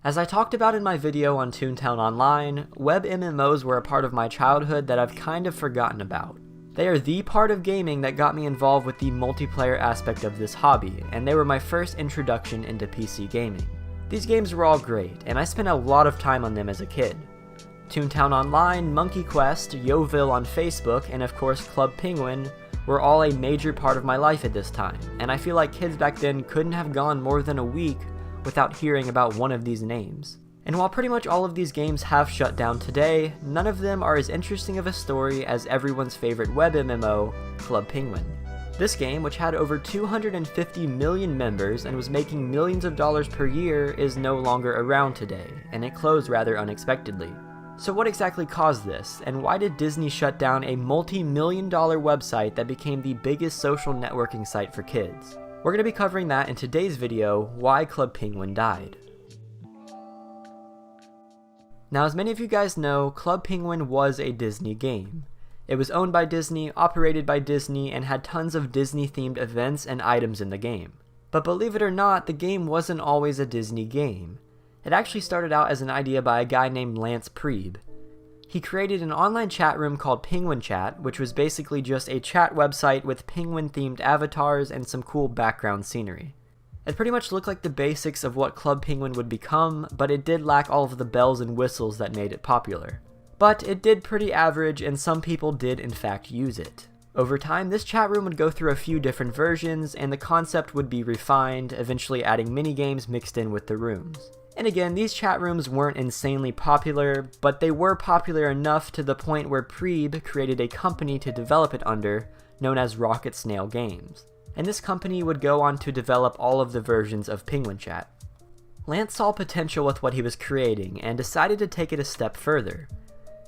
As I talked about in my video on Toontown Online, web MMOs were a part of my childhood that I've kind of forgotten about. They are the part of gaming that got me involved with the multiplayer aspect of this hobby, and they were my first introduction into PC gaming. These games were all great, and I spent a lot of time on them as a kid. Toontown Online, Monkey Quest, Yoville on Facebook, and of course Club Penguin were all a major part of my life at this time, and I feel like kids back then couldn't have gone more than a week without hearing about one of these names. And while pretty much all of these games have shut down today, none of them are as interesting of a story as everyone's favorite web MMO, Club Penguin. This game, which had over 250 million members and was making millions of dollars per year, is no longer around today, and it closed rather unexpectedly. So what exactly caused this, and why did Disney shut down a multi-million-dollar website that became the biggest social networking site for kids? We're going to be covering that in today's video, Why Club Penguin Died. Now, as many of you guys know, Club Penguin was a Disney game. It was owned by Disney, operated by Disney, and had tons of Disney-themed events and items in the game. But believe it or not, the game wasn't always a Disney game. It actually started out as an idea by a guy named Lance Priebe. He created an online chat room called Penguin Chat, which was basically just a chat website with penguin-themed avatars and some cool background scenery. It pretty much looked like the basics of what Club Penguin would become, but it did lack all of the bells and whistles that made it popular. But it did pretty average, and some people did in fact use it. Over time, this chat room would go through a few different versions, and the concept would be refined, eventually adding minigames mixed in with the rooms. And again, these chat rooms weren't insanely popular, but they were popular enough to the point where Priebe created a company to develop it under, known as Rocket Snail Games. And this company would go on to develop all of the versions of Penguin Chat. Lance saw potential with what he was creating and decided to take it a step further.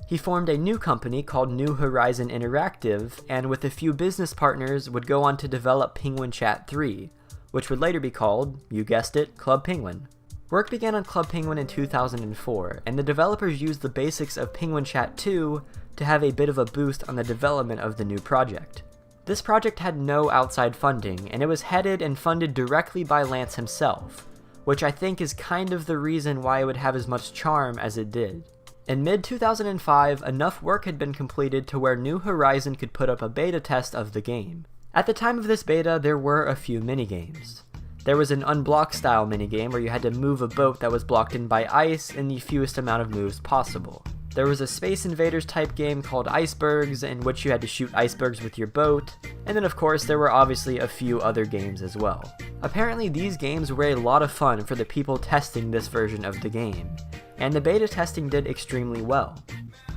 He formed a new company called New Horizon Interactive, and with a few business partners would go on to develop Penguin Chat 3, which would later be called, you guessed it, Club Penguin. Work began on Club Penguin in 2004, and the developers used the basics of Penguin Chat 2 to have a bit of a boost on the development of the new project. This project had no outside funding, and it was headed and funded directly by Lance himself, which I think is kind of the reason why it would have as much charm as it did. In mid-2005, enough work had been completed to where New Horizon could put up a beta test of the game. At the time of this beta, there were a few minigames. There was an unblock style minigame where you had to move a boat that was blocked in by ice in the fewest amount of moves possible. There was a Space Invaders type game called Icebergs, in which you had to shoot icebergs with your boat, and then of course there were obviously a few other games as well. Apparently these games were a lot of fun for the people testing this version of the game, and the beta testing did extremely well.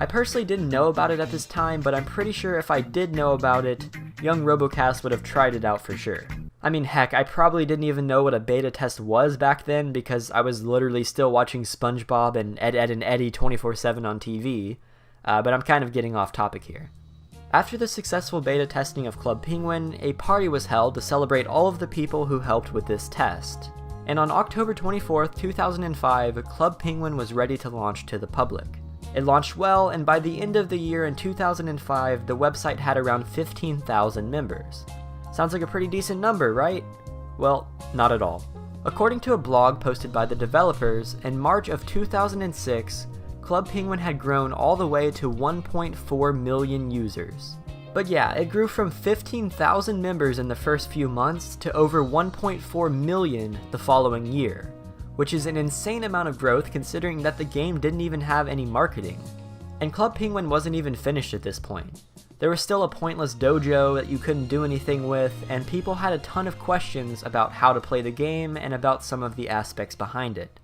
I personally didn't know about it at this time, but I'm pretty sure if I did know about it, young Robocast would have tried it out for sure. I mean, heck, I probably didn't even know what a beta test was back then because I was literally still watching SpongeBob and Ed, Edd and Eddy 24/7 on TV, but I'm kind of getting off topic here. After the successful beta testing of Club Penguin, a party was held to celebrate all of the people who helped with this test. And on October 24th, 2005, Club Penguin was ready to launch to the public. It launched well, and by the end of the year in 2005, the website had around 15,000 members. Sounds like a pretty decent number, right? Well, not at all. According to a blog posted by the developers, in March of 2006, Club Penguin had grown all the way to 1.4 million users. But yeah, it grew from 15,000 members in the first few months to over 1.4 million the following year, which is an insane amount of growth considering that the game didn't even have any marketing. And Club Penguin wasn't even finished at this point. There was still a pointless dojo that you couldn't do anything with, and people had a ton of questions about how to play the game and about some of the aspects behind it.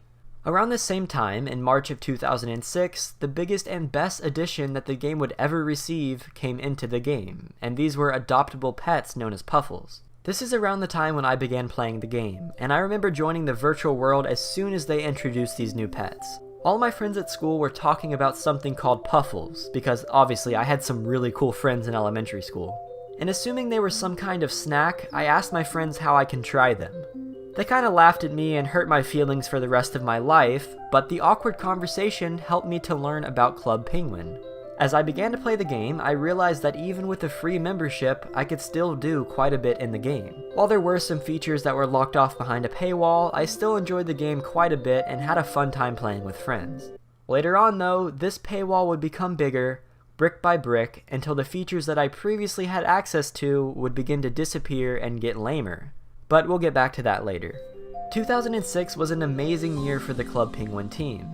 Around the same time, in March of 2006, the biggest and best addition that the game would ever receive came into the game, and these were adoptable pets known as Puffles. This is around the time when I began playing the game, and I remember joining the virtual world as soon as they introduced these new pets. All my friends at school were talking about something called Puffles, because obviously I had some really cool friends in elementary school. And assuming they were some kind of snack, I asked my friends how I can try them. They kinda laughed at me and hurt my feelings for the rest of my life, but the awkward conversation helped me to learn about Club Penguin. As I began to play the game, I realized that even with a free membership, I could still do quite a bit in the game. While there were some features that were locked off behind a paywall, I still enjoyed the game quite a bit and had a fun time playing with friends. Later on though, this paywall would become bigger, brick by brick, until the features that I previously had access to would begin to disappear and get lamer. But we'll get back to that later. 2006 was an amazing year for the Club Penguin team.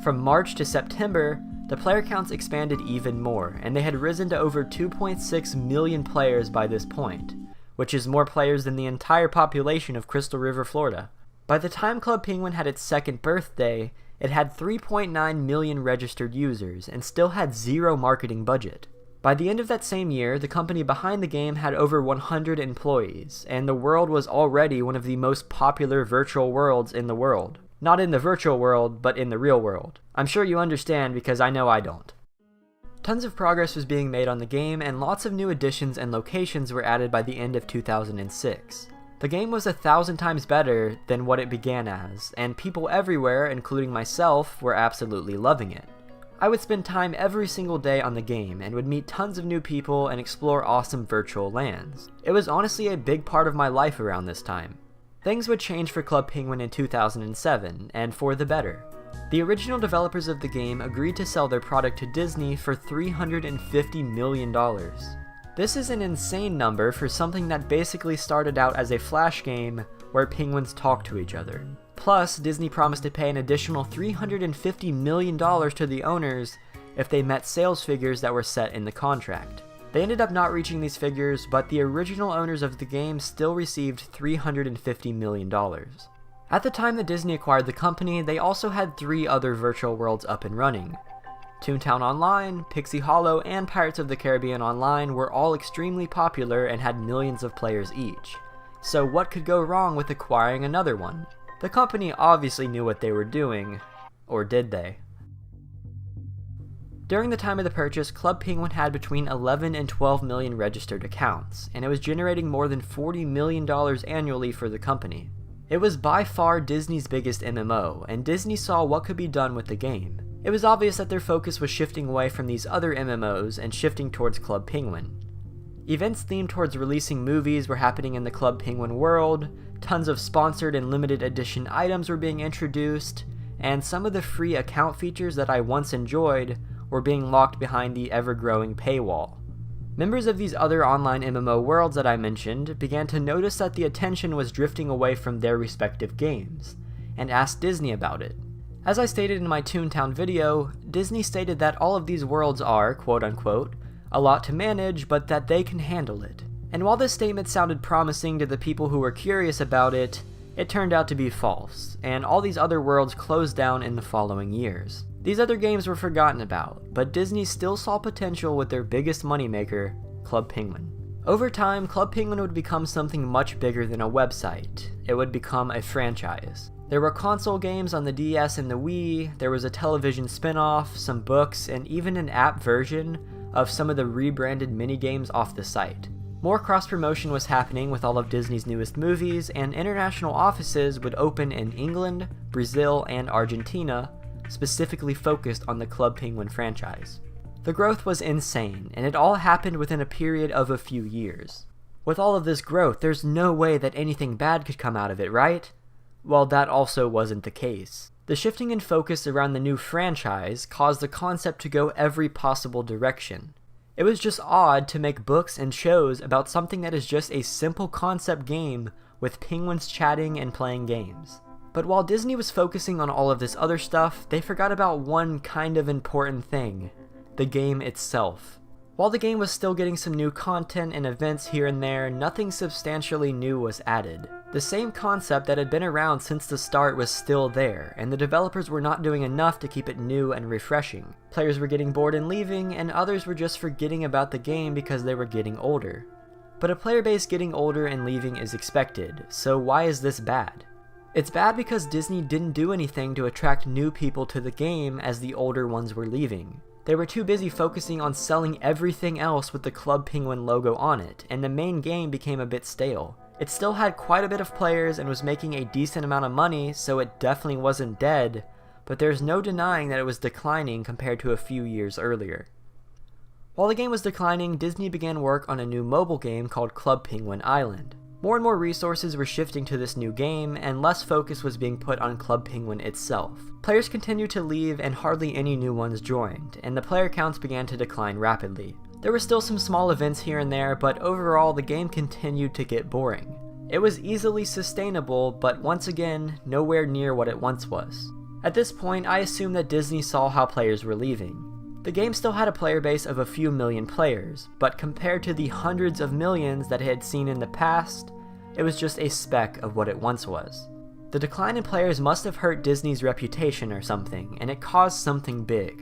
From March to September, the player counts expanded even more, and they had risen to over 2.6 million players by this point, which is more players than the entire population of Crystal River, Florida. By the time Club Penguin had its second birthday, it had 3.9 million registered users and still had zero marketing budget. By the end of that same year, the company behind the game had over 100 employees, and the world was already one of the most popular virtual worlds in the world. Not in the virtual world, but in the real world. I'm sure you understand because I know I don't. Tons of progress was being made on the game, and lots of new additions and locations were added by the end of 2006. The game was 1,000 times better than what it began as, and people everywhere, including myself, were absolutely loving it. I would spend time every single day on the game and would meet tons of new people and explore awesome virtual lands. It was honestly a big part of my life around this time. Things would change for Club Penguin in 2007, and for the better. The original developers of the game agreed to sell their product to Disney for $350 million. This is an insane number for something that basically started out as a flash game where penguins talk to each other. Plus, Disney promised to pay an additional $350 million to the owners if they met sales figures that were set in the contract. They ended up not reaching these figures, but the original owners of the game still received $350 million. At the time that Disney acquired the company, they also had 3 other virtual worlds up and running. Toontown Online, Pixie Hollow, and Pirates of the Caribbean Online were all extremely popular and had millions of players each. So what could go wrong with acquiring another one? The company obviously knew what they were doing, or did they? During the time of the purchase, Club Penguin had between 11 and 12 million registered accounts, and it was generating more than $40 million annually for the company. It was by far Disney's biggest MMO, and Disney saw what could be done with the game. It was obvious that their focus was shifting away from these other MMOs and shifting towards Club Penguin. Events themed towards releasing movies were happening in the Club Penguin world, tons of sponsored and limited edition items were being introduced, and some of the free account features that I once enjoyed were being locked behind the ever-growing paywall. Members of these other online MMO worlds that I mentioned began to notice that the attention was drifting away from their respective games, and asked Disney about it. As I stated in my Toontown video, Disney stated that all of these worlds are, quote-unquote, a lot to manage, but that they can handle it. And while this statement sounded promising to the people who were curious about it, it turned out to be false, and all these other worlds closed down in the following years. These other games were forgotten about, but Disney still saw potential with their biggest moneymaker, Club Penguin. Over time, Club Penguin would become something much bigger than a website. It would become a franchise. There were console games on the DS and the Wii, there was a television spin-off, some books, and even an app version of some of the rebranded minigames off the site. More cross-promotion was happening with all of Disney's newest movies, and international offices would open in England, Brazil, and Argentina, specifically focused on the Club Penguin franchise. The growth was insane, and it all happened within a period of a few years. With all of this growth, there's no way that anything bad could come out of it, right? Well, that also wasn't the case. The shifting in focus around the new franchise caused the concept to go every possible direction. It was just odd to make books and shows about something that is just a simple concept game with penguins chatting and playing games. But while Disney was focusing on all of this other stuff, they forgot about one kind of important thing: the game itself. While the game was still getting some new content and events here and there, nothing substantially new was added. The same concept that had been around since the start was still there, and the developers were not doing enough to keep it new and refreshing. Players were getting bored and leaving, and others were just forgetting about the game because they were getting older. But a player base getting older and leaving is expected, so why is this bad? It's bad because Disney didn't do anything to attract new people to the game as the older ones were leaving. They were too busy focusing on selling everything else with the Club Penguin logo on it, and the main game became a bit stale. It still had quite a bit of players and was making a decent amount of money, so it definitely wasn't dead, but there's no denying that it was declining compared to a few years earlier. While the game was declining, Disney began work on a new mobile game called Club Penguin Island. More and more resources were shifting to this new game, and less focus was being put on Club Penguin itself. Players continued to leave and hardly any new ones joined, and the player counts began to decline rapidly. There were still some small events here and there, but overall the game continued to get boring. It was easily sustainable, but once again, nowhere near what it once was. At this point, I assume that Disney saw how players were leaving. The game still had a player base of a few million players, but compared to the hundreds of millions that it had seen in the past, it was just a speck of what it once was. The decline in players must have hurt Disney's reputation or something, and it caused something big.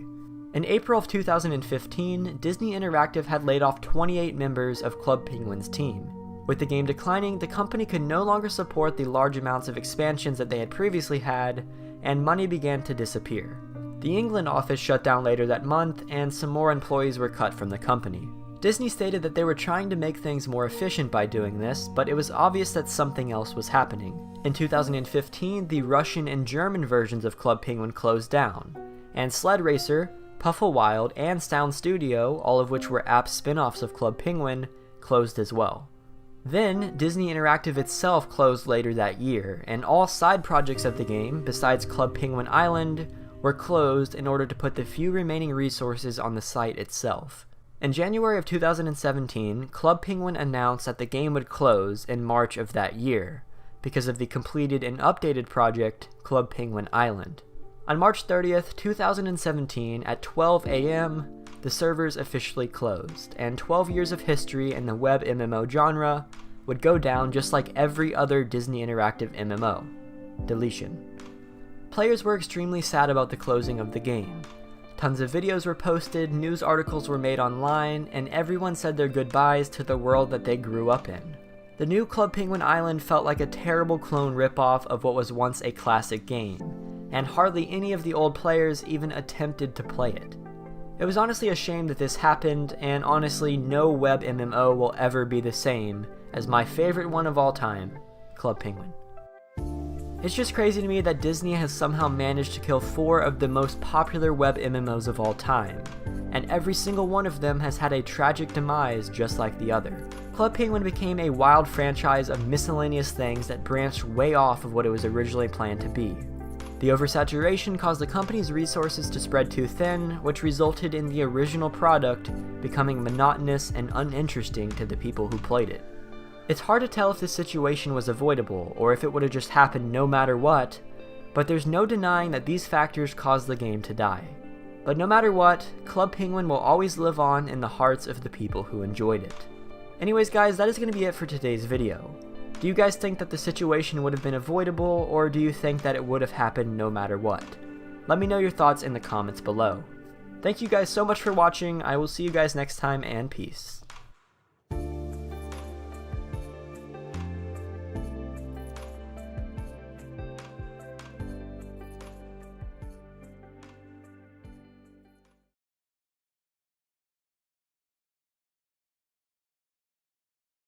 In April of 2015, Disney Interactive had laid off 28 members of Club Penguin's team. With the game declining, the company could no longer support the large amounts of expansions that they had previously had, and money began to disappear. The England office shut down later that month, and some more employees were cut from the company. Disney stated that they were trying to make things more efficient by doing this, but it was obvious that something else was happening. In 2015, the Russian and German versions of Club Penguin closed down, and Sled Racer, Pufflewild, and Sound Studio, all of which were app spin-offs of Club Penguin, closed as well. Then, Disney Interactive itself closed later that year, and all side projects of the game, besides Club Penguin Island, were closed in order to put the few remaining resources on the site itself. In January of 2017, Club Penguin announced that the game would close in March of that year, because of the completed and updated project, Club Penguin Island. On March 30th, 2017, at 12 a.m., the servers officially closed, and 12 years of history in the web MMO genre would go down just like every other Disney Interactive MMO. Deletion. Players were extremely sad about the closing of the game. Tons of videos were posted, news articles were made online, and everyone said their goodbyes to the world that they grew up in. The new Club Penguin Island felt like a terrible clone ripoff of what was once a classic game, and hardly any of the old players even attempted to play it. It was honestly a shame that this happened, and honestly no web MMO will ever be the same as my favorite one of all time, Club Penguin. It's just crazy to me that Disney has somehow managed to kill 4 of the most popular web MMOs of all time, and every single one of them has had a tragic demise just like the other. Club Penguin became a wild franchise of miscellaneous things that branched way off of what it was originally planned to be. The oversaturation caused the company's resources to spread too thin, which resulted in the original product becoming monotonous and uninteresting to the people who played it. It's hard to tell if this situation was avoidable, or if it would have just happened no matter what, but there's no denying that these factors caused the game to die. But no matter what, Club Penguin will always live on in the hearts of the people who enjoyed it. Anyways guys, that is going to be it for today's video. Do you guys think that the situation would have been avoidable, or do you think that it would have happened no matter what? Let me know your thoughts in the comments below. Thank you guys so much for watching, I will see you guys next time, and peace.